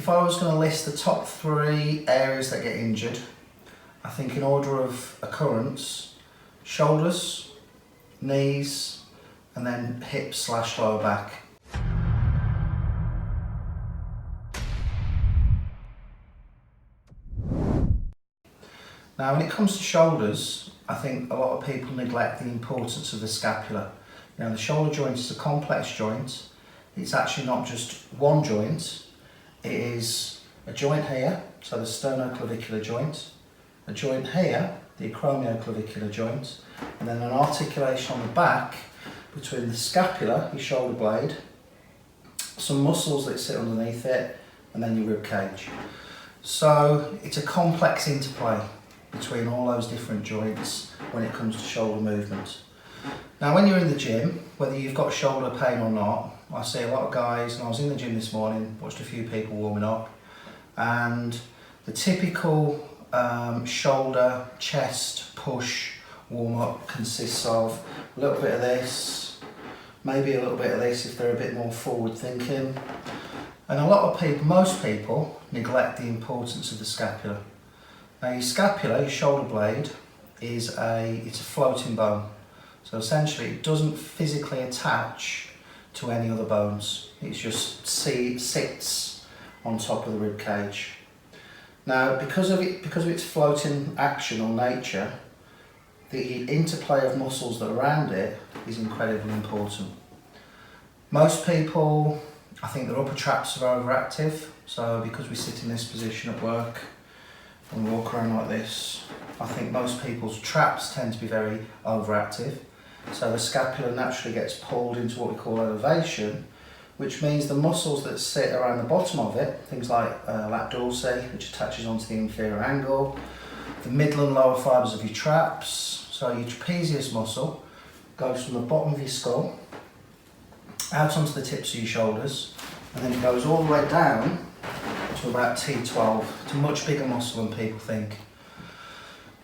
if I was going to list the top 3 areas that get injured, I think in order of occurrence, shoulders, knees, and then hips / lower back. Now when it comes to shoulders, I think a lot of people neglect the importance of the scapula. Now the shoulder joint is a complex joint. It's actually not just one joint. It is a joint here, so the sternoclavicular joint, a joint here, the acromioclavicular joint, and then an articulation on the back between the scapula, your shoulder blade, some muscles that sit underneath it, and then your rib cage. So it's a complex interplay between all those different joints when it comes to shoulder movement. Now when you're in the gym, whether you've got shoulder pain or not, I see a lot of guys, and I was in the gym this morning, watched a few people warming up, and the typical shoulder, chest, push, warm up consists of a little bit of this, maybe a little bit of this if they're a bit more forward thinking. And a lot of people, most people, neglect the importance of the scapula. Now your scapula, your shoulder blade, it's a floating bone. So essentially it doesn't physically attach to any other bones. It just sits on top of the rib cage. Now because of its floating action or nature, the interplay of muscles that are around it is incredibly important. Most people, I think their upper traps are overactive. So because we sit in this position at work and walk around like this, I think most people's traps tend to be very overactive. So the scapula naturally gets pulled into what we call elevation, which means the muscles that sit around the bottom of it, things like lat dorsi, which attaches onto the inferior angle, the middle and lower fibres of your traps, so your trapezius muscle goes from the bottom of your skull out onto the tips of your shoulders, and then it goes all the way down to about T12. It's a much bigger muscle than people think.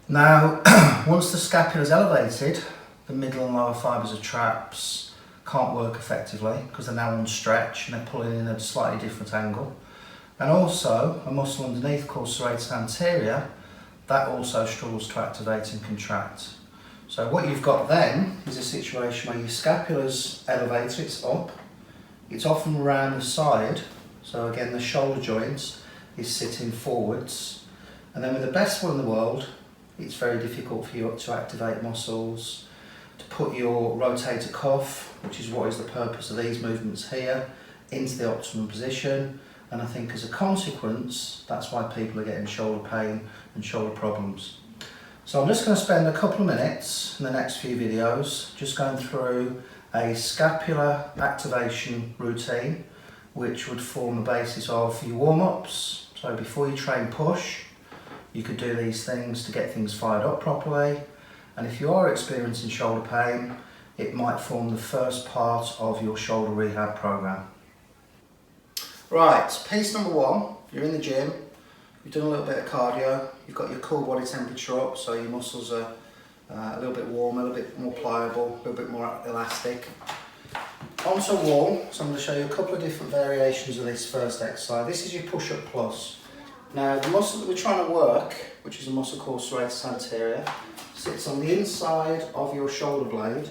Now, once the scapula is elevated, the middle and lower fibres of traps can't work effectively because they're now on stretch and they're pulling in at a slightly different angle. And also, a muscle underneath called serratus anterior, that also struggles to activate and contract. So what you've got then is a situation where your scapula's elevated, it's up, it's often around the side, so again the shoulder joint is sitting forwards, and then with the best one in the world, it's very difficult for you to activate muscles, to put your rotator cuff, which is what is the purpose of these movements here, into the optimum position. And I think as a consequence, that's why people are getting shoulder pain and shoulder problems. So I'm just going to spend a couple of minutes in the next few videos just going through a scapular activation routine, which would form the basis of your warm-ups. So before you train push, you could do these things to get things fired up properly. And if you are experiencing shoulder pain, it might form the first part of your shoulder rehab program. Right, piece number 1, you're in the gym, you've done a little bit of cardio, you've got your core body temperature up, so your muscles are a little bit warmer, a little bit more pliable, a little bit more elastic. Onto a wall, so I'm going to show you a couple of different variations of this first exercise. This is your push-up plus. Now the muscle that we're trying to work, which is a muscle called serratus anterior, sits on the inside of your shoulder blade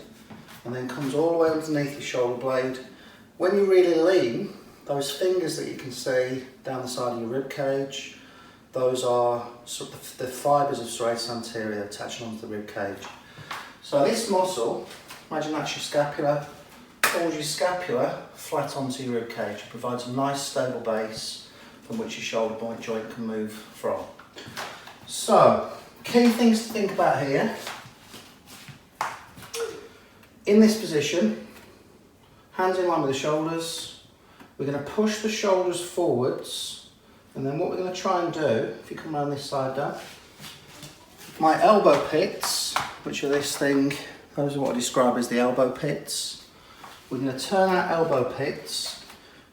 and then comes all the way underneath your shoulder blade. When you really lean, those fingers that you can see down the side of your rib cage, those are sort of the fibres of serratus anterior attaching onto the rib cage. So this muscle, imagine that's your scapula, pulls your scapula flat onto your rib cage. It provides a nice stable base from which your shoulder joint can move from. So, key things to think about here. In this position, hands in line with the shoulders, we're going to push the shoulders forwards, and then what we're going to try and do, if you come around this side down, my elbow pits, which are this thing, those are what I describe as the elbow pits. We're going to turn our elbow pits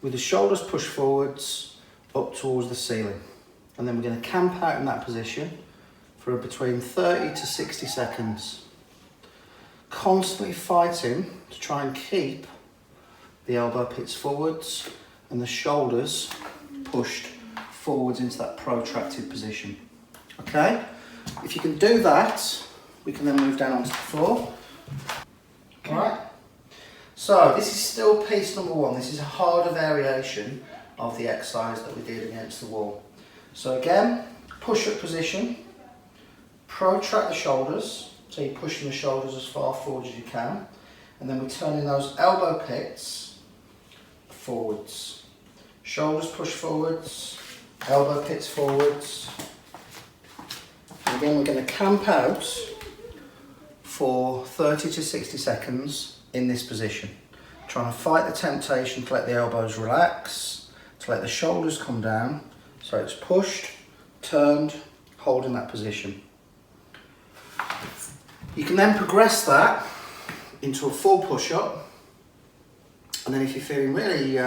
with the shoulders pushed forwards up towards the ceiling. And then we're going to camp out in that position for between 30 to 60 seconds. Constantly fighting to try and keep the elbow pits forwards and the shoulders pushed forwards into that protracted position. Okay, if you can do that, we can then move down onto the floor. All right, so this is still piece number one. This is a harder variation of the exercise that we did against the wall. So again, push-up position, protract the shoulders, so you're pushing the shoulders as far forward as you can, and then we're turning those elbow pits forwards. Shoulders push forwards, elbow pits forwards. And again, we're going to camp out for 30 to 60 seconds in this position, trying to fight the temptation to let the elbows relax, to let the shoulders come down, so it's pushed, turned, holding that position. You can then progress that into a full push-up, and then if you're feeling really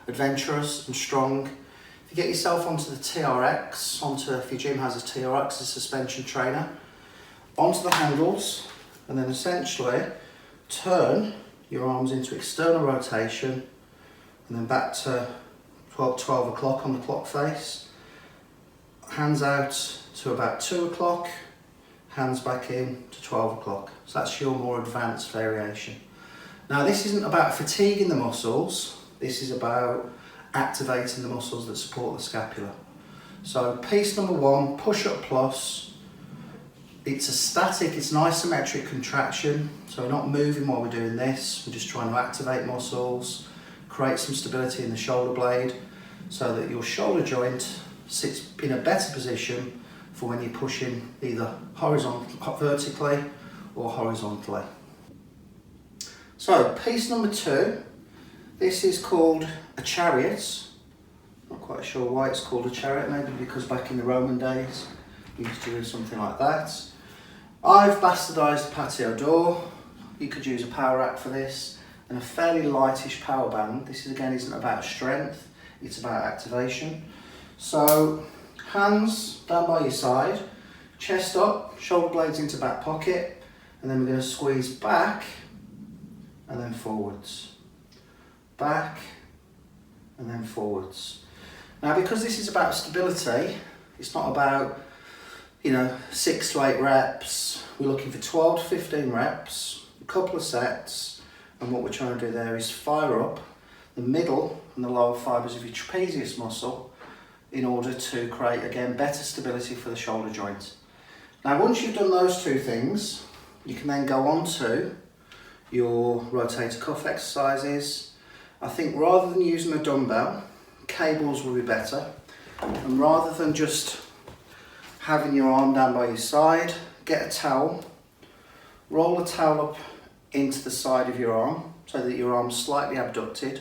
adventurous and strong, if you get yourself onto the TRX, if your gym has a TRX, a suspension trainer, onto the handles, and then essentially turn your arms into external rotation, and then back to 12 o'clock on the clock face, hands out to about 2 o'clock, hands back in to 12 o'clock. So that's your more advanced variation. Now this isn't about fatiguing the muscles, this is about activating the muscles that support the scapula. So piece number one, push-up plus. It's a static, it's an isometric contraction, so we're not moving while we're doing this, we're just trying to activate muscles, create some stability in the shoulder blade so that your shoulder joint sits in a better position for when you're pushing either vertically or horizontally. So piece number two, this is called a Chariot. Not quite sure why it's called a Chariot, maybe because back in the Roman days we used to do something like that. I've bastardised the patio door. You could use a power rack for this, and a fairly lightish power band. This is, again, isn't about strength, it's about activation. So hands down by your side, chest up, shoulder blades into back pocket, and then we're going to squeeze back and then forwards, back and then forwards. Now because this is about stability, it's not about 6 to 8 reps. We're looking for 12 to 15 reps, a couple of sets, and what we're trying to do there is fire up the middle and the lower fibres of your trapezius muscle in order to create, again, better stability for the shoulder joint. Now once you've done those two things, you can then go on to your rotator cuff exercises. I think rather than using a dumbbell, cables will be better, and rather than just having your arm down by your side, get a towel, roll the towel up into the side of your arm so that your arm's slightly abducted,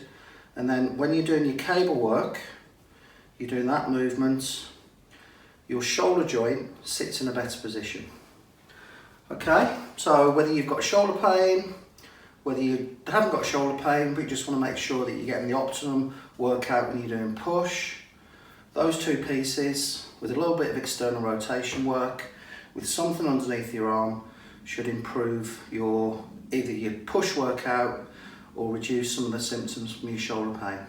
and then when you're doing your cable work, you're doing that movement, your shoulder joint sits in a better position. Okay, so whether you've got shoulder pain, whether you haven't got shoulder pain but you just want to make sure that you're getting the optimum workout when you're doing push, those two pieces with a little bit of external rotation work with something underneath your arm should improve either your push workout or reduce some of the symptoms from your shoulder pain.